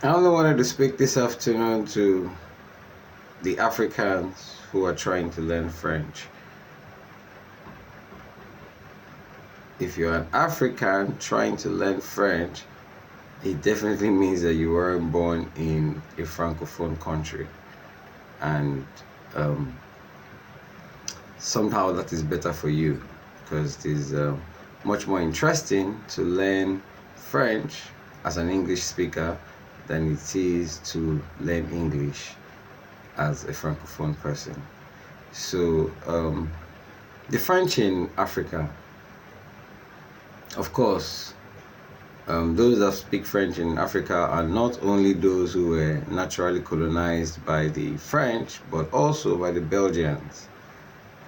I only wanted to speak this afternoon to the Africans who are trying to learn French. If you're an African trying to learn French, it definitely means that you weren't born in a francophone country, and um, somehow that is better for you because it is much more interesting to learn French as an English speaker than it is to learn English as a francophone person. So the French in Africa, of course, those that speak French in Africa are not only those who were naturally colonized by the French, but also by the Belgians.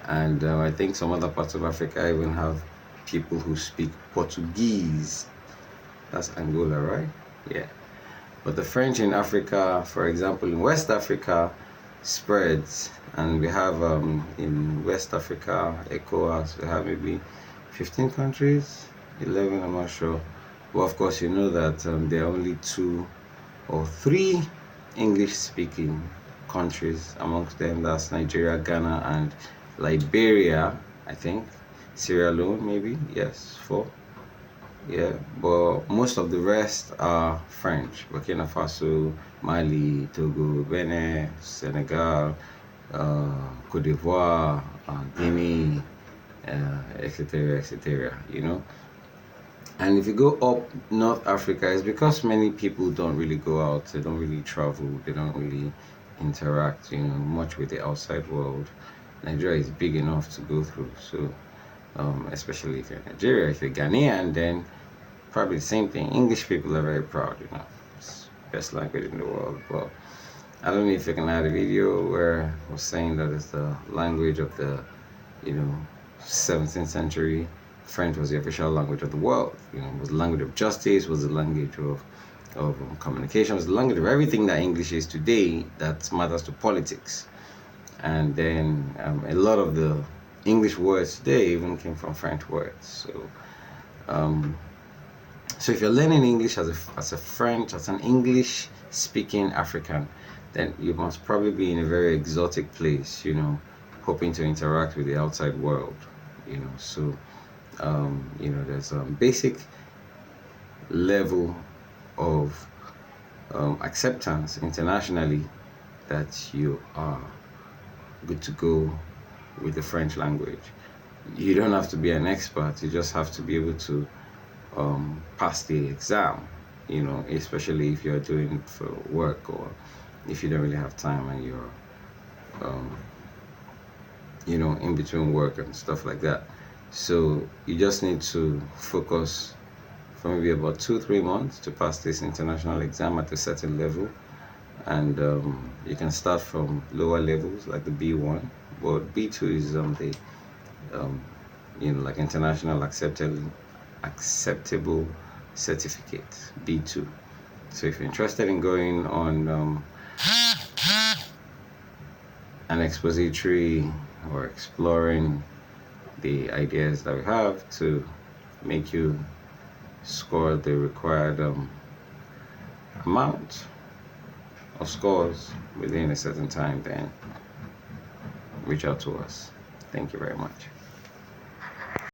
And I think some other parts of Africa even have people who speak Portuguese. That's Angola, right? Yeah. But the French in Africa, for example, in West Africa, spreads. And we have in West Africa, ECOWAS, we have maybe 15 countries, 11, I'm not sure. Well, of course, you know that there are only 2 or 3 English-speaking countries amongst them. That's Nigeria, Ghana, and Liberia, I think. Sierra Leone, maybe. Yes, 4. Yeah, but most of the rest are French. Burkina Faso, Mali, Togo, Benin, Senegal, Cote d'Ivoire, Guinea, etc., etc. You know. And if you go up North Africa, it's because many people don't really go out, they don't really travel, they don't really interact, much with the outside world. Nigeria is big enough to go through. So, especially if you're Nigeria, if you're Ghanaian, then probably the same thing. English people are very proud, it's the best language in the world. But I don't know if you can add a video where I was saying that it's the language of the, 17th century. French was the official language of the world. It was the language of justice, was the language of communication, was the language of everything that English is today that matters to politics. And then a lot of the English words today even came from French words. So if you're learning English as an English-speaking African, then you must probably be in a very exotic place, hoping to interact with the outside world, So there's a basic level of acceptance internationally that you are good to go with the French language. You don't have to be an expert, you just have to be able to pass the exam, especially if you're doing it for work or if you don't really have time and you're in between work and stuff like that. So you just need to focus for maybe about 2-3 months to pass this international exam at a certain level. And you can start from lower levels like the B1, but B2 is like international acceptable certificate, B2. So if you're interested in going on an expository or exploring the ideas that we have to make you score the required amount of scores within a certain time, then reach out to us. Thank you very much.